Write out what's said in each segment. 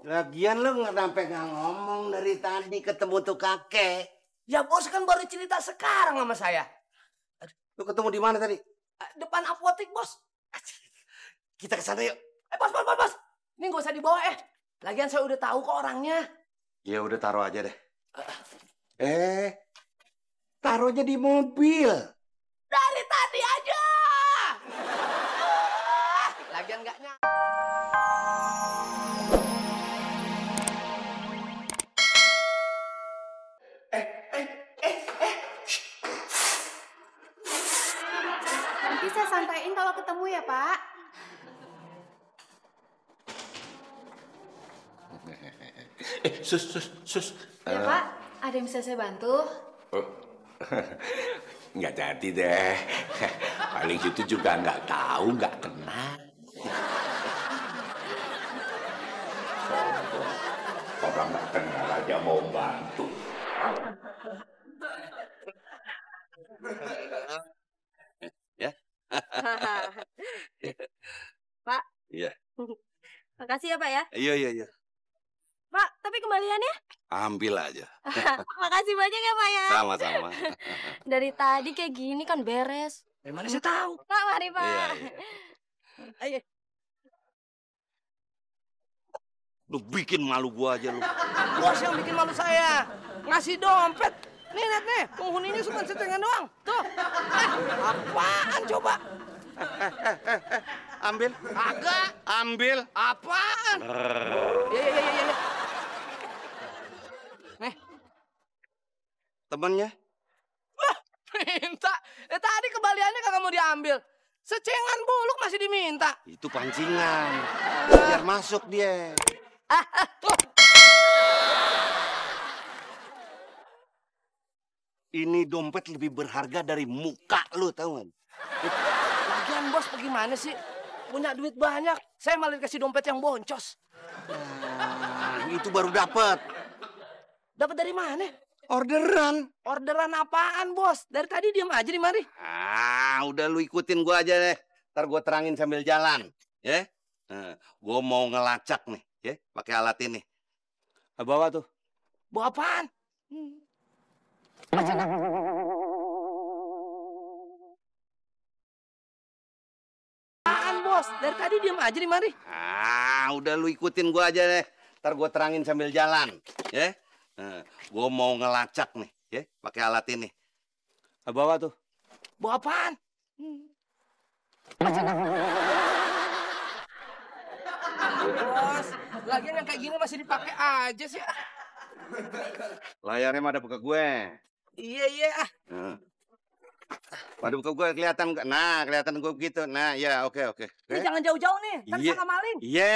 Lagian lu sampai nggak ngomong dari tadi ketemu tuh kakek. Ya bos kan baru cerita sekarang sama saya. Lu ketemu di mana tadi? Depan apotek bos. Kita ke sana yuk. Bos. Ini nggak usah dibawa Lagian saya udah tahu kok orangnya. Ya udah taruh aja deh. Taruhnya di mobil. Dari tadi aja. Lagian nggak Nanti saya sampaikan kalau ketemu ya, Pak. Sus. Ya, Pak. Ada yang bisa saya bantu? Nggak jadi deh. Paling situ juga nggak tahu, nggak kenal. Orang nggak kenal aja mau bantu. Ya. Pak. Iya. Makasih ya, Pak ya. Iya. Pak, tapi kembaliannya? Ambil aja. Makasih banyak ya, Pak ya. Sama-sama. Dari tadi kayak gini kan beres. Dari mana saya tahu? Pak, mari Pak. Iya. Ayo. Lu bikin malu gua aja lu. Bos yang bikin malu saya. Ngasih dompet. Nih, lihat nih. Penghuninya cuma setengan doang. Tuh. Apaan coba? Ambil. Agak. Ambil. Apaan? Iya. Nih. Temennya? Wah, minta. Tadi kembaliannya kagak mau diambil. Secengan buluk masih diminta. Itu pancingan. Biar masuk dia. Tuh. Ini dompet lebih berharga dari muka lu, tau gak? Lagian bos bagaimana sih? Punya duit banyak. Saya malah dikasih dompet yang boncos. Itu baru dapet. Dapat dari mana? Orderan. Orderan apaan, bos? Dari tadi diam aja di mari. Udah lu ikutin gua aja deh. Ntar gua terangin sambil jalan, ya. Gua mau ngelacak nih, ya, pakai alat ini. Bawa tuh. Bawa apaan? Apaan, bos? Dari tadi diam aja di mari. Udah lu ikutin gua aja deh. Ntar gua terangin sambil jalan, ya. Gua mau ngelacak nih, ya, pakai alat ini. Bawa tuh. Bawa apaan? Bos, lagian yang kayak gini masih dipakai aja sih. Layarnya mah ada buka gue. Iya. Waduh, buka gue kelihatan nggak? Nah, kelihatan gue begitu. Nah, ya, oke. Ini jangan jauh-jauh nih, kan Iya. salah maling. Iya.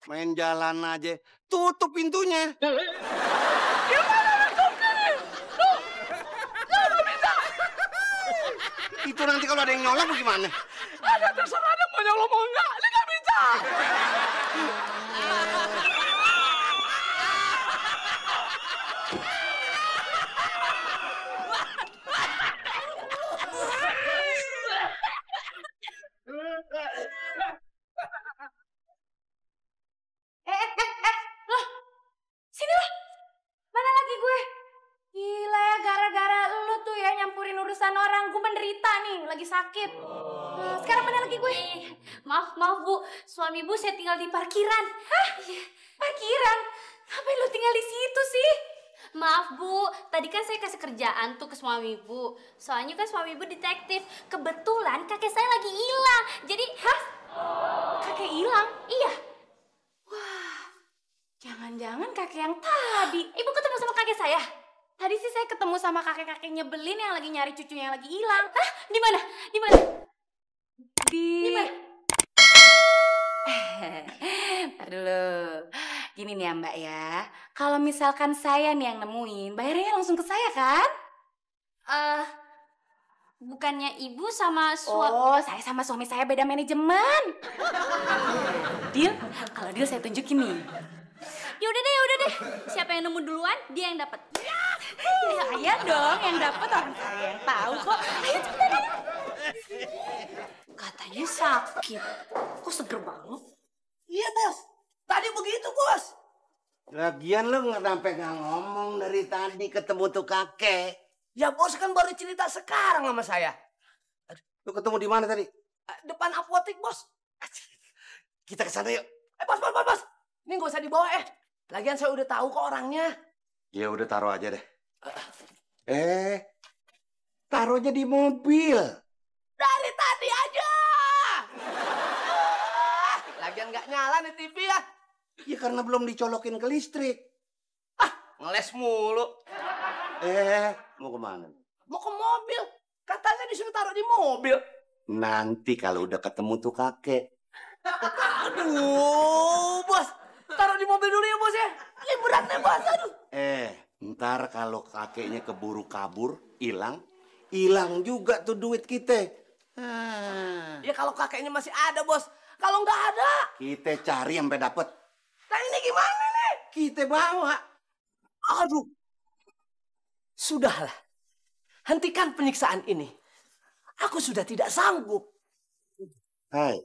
Main jalan aja. Tutup pintunya. Gimana tutupnya nih? Tuh, nggak bisa. Itu nanti kalau ada yang nyolong gimana? Ada terserah ada mau nyolong mau enggak, ini nggak bisa. Loh, sini lah. Mana lagi gue? Gila ya, gara-gara lu tuh ya nyampurin urusan orang. Gue menderita nih, lagi sakit. Sekarang mana lagi gue? Maaf Bu, suami Bu saya tinggal di parkiran. Hah? Parkiran? Ngapain lu tinggal di situ sih? Maaf Bu, tadi kan saya kasih kerjaan tuh ke suami Bu. Soalnya kan suami Bu detektif. Kebetulan kakek saya lagi hilang. Jadi, Kakek hilang? iya. Wah, jangan-jangan kakek yang tadi. Ibu ketemu sama kakek saya? Tadi sih saya ketemu sama kakek-kakek nyebelin yang lagi nyari cucunya yang lagi hilang. Hah? Di mana? Di mana? Di mana? Ntar dulu. Gini nih ya Mbak ya. Kalau misalkan saya nih yang nemuin, bayarnya langsung ke saya kan? Bukannya ibu sama Oh, saya sama suami saya beda manajemen. Deal? Kalau deal saya tunjukin nih. Ya udah deh. Siapa yang nemu duluan, dia yang dapat. Ya saya dong yang dapat, orang saya yang tahu kok. Ayo cepetan ayo. Katanya sakit. Kok seger banget? Iya, Bos. Tadi begitu, Bos. Lagian lu sampai nggak ngomong dari tadi ketemu tuh kakek. Ya, Bos kan baru cerita sekarang sama saya. Lu ketemu di mana tadi? Depan apotek, Bos. Kita ke sana yuk. Bos. Ini nggak usah dibawa, Lagian saya udah tahu kok orangnya. Ya udah taruh aja deh. Taruhnya di mobil. Dari tadi aja. Lagian nggak nyala nih TV ya. Ya karena belum dicolokin ke listrik. Ngeles mulu. Mau kemana? Mau ke mobil. Katanya disuruh taruh di mobil. Nanti kalau udah ketemu tuh kakek. Aduh, Bos. Taruh di mobil dulu ya, Bos ya. Ini berat nih, Bos. Aduh. Ntar kalau kakeknya keburu kabur, hilang juga tuh duit kita. Ya kalau kakeknya masih ada, Bos. Kalau nggak ada, Kita cari sampai dapet. nah ini gimana nih? Kita bawa. Aduh. Sudahlah. Hentikan penyiksaan ini. Aku sudah tidak sanggup. Hai,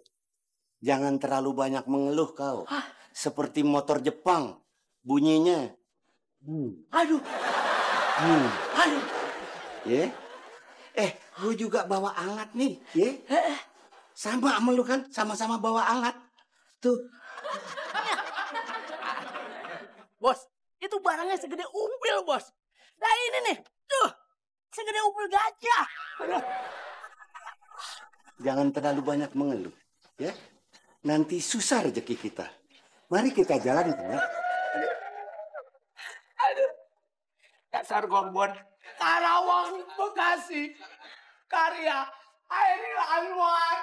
jangan terlalu banyak mengeluh kau. Seperti motor Jepang, bunyinya. Aduh. Aduh. Ya? Gue juga bawa alat nih, ya? Sama sama lu kan, sama-sama bawa alat. Tuh. Bos, itu barangnya segede umpil, Bos. Nah ini nih, tuh. Segede umpil gajah. Aduh. Jangan terlalu banyak mengeluh, ya? Nanti susah rezeki kita. Mari kita jalan, ya. Aduh. Dasar Gorbon. Karawang, Bekasi. Karya Hairil Anwar.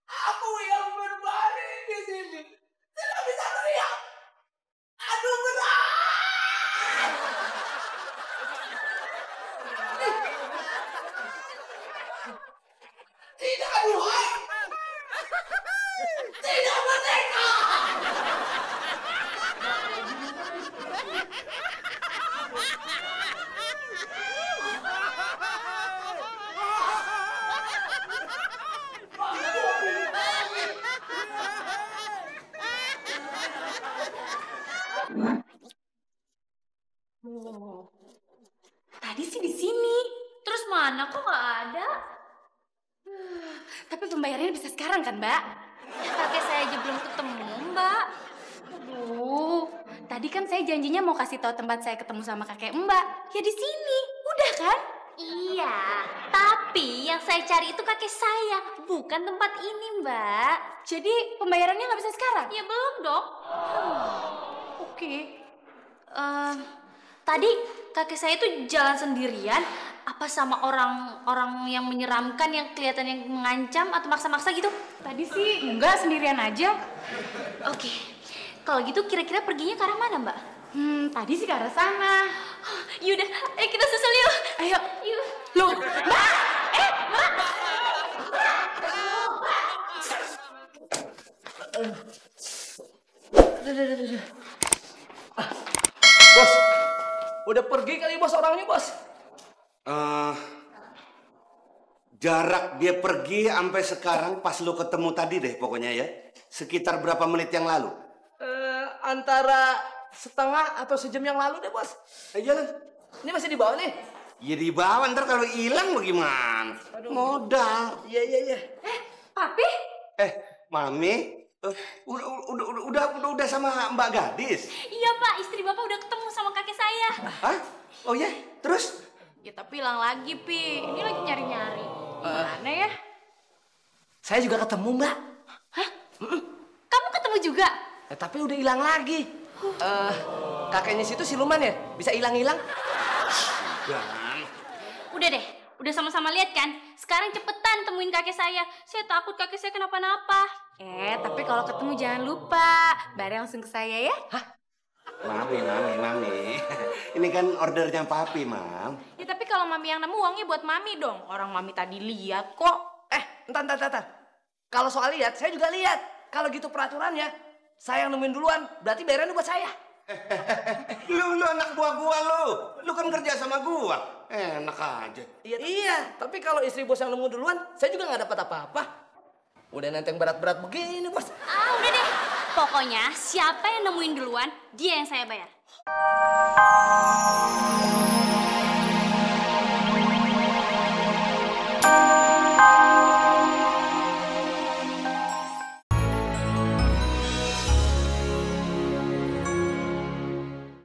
Aku yang berbaring di sini. Tidak bisa teriak. Aduh, berat. Tidak Tuhan. Tidak merdeka. Tadi sih di sini. Terus mana kok nggak ada? Tapi pembayarannya bisa sekarang kan, Mbak? Kakek saya aja belum ketemu, Mbak. Aduh, tadi kan saya janjinya mau kasih tahu tempat saya ketemu sama kakek Mbak. Ya di sini. Udah kan? Iya, tapi yang saya cari itu kakek saya, bukan tempat ini, Mbak. Jadi pembayarannya nggak bisa sekarang? Ya belum dong. Oke. Tadi kakek saya itu jalan sendirian, apa sama orang yang menyeramkan yang kelihatan yang mengancam atau maksa-maksa gitu? Tadi sih enggak, sendirian aja. Oke, kalau gitu kira-kira perginya ke arah mana, Mbak? Tadi sih ke arah sana. Yaudah, ayo kita susul yuk. Ayo. Yuk. Loh, Mbak! Mbak! Bos, udah pergi kali bos orangnya, Bos. Jarak dia pergi sampai sekarang pas lu ketemu tadi deh pokoknya ya. Sekitar berapa menit yang lalu? Antara setengah atau sejam yang lalu deh, Bos. Ayo jalan. Ini masih di bawah nih. Ya di bawah, ntar kalau hilang bagaimana? Modal. Iya. Papi? Mami, udah sama Mbak Gadis? Iya, Pak, istri Bapak udah ketemu sama kakek saya. Hah? Oh ya, terus? Ya tapi hilang lagi, Pi. Ini lagi nyari-nyari. Gimana ya? Saya juga ketemu, Mbak. Hah? Kamu ketemu juga? Tapi udah hilang lagi. Kakeknya situ siluman ya? Bisa hilang-hilang? Udah deh, udah sama-sama lihat kan? Sekarang cepetan temuin kakek saya. Saya takut kakek saya kenapa-napa. Tapi kalau ketemu jangan lupa. Bareng langsung ke saya ya. Mami. Ini kan ordernya Papi, Mam. Ya tapi kalau Mami yang nemu uangnya buat Mami dong. Orang Mami tadi lihat kok. Entar. Kalau soal lihat, saya juga lihat. Kalau gitu peraturannya, saya yang nemuin duluan. Berarti bayarannya buat saya. Lu anak buah gua lu. Lu kan kerja sama gua. Enak aja. Iya, tapi kalau istri bos yang nemu duluan, saya juga nggak dapat apa-apa. Udah nenteng berat-berat begini, bos. Ah, udah deh. Pokoknya siapa yang nemuin duluan, dia yang saya bayar.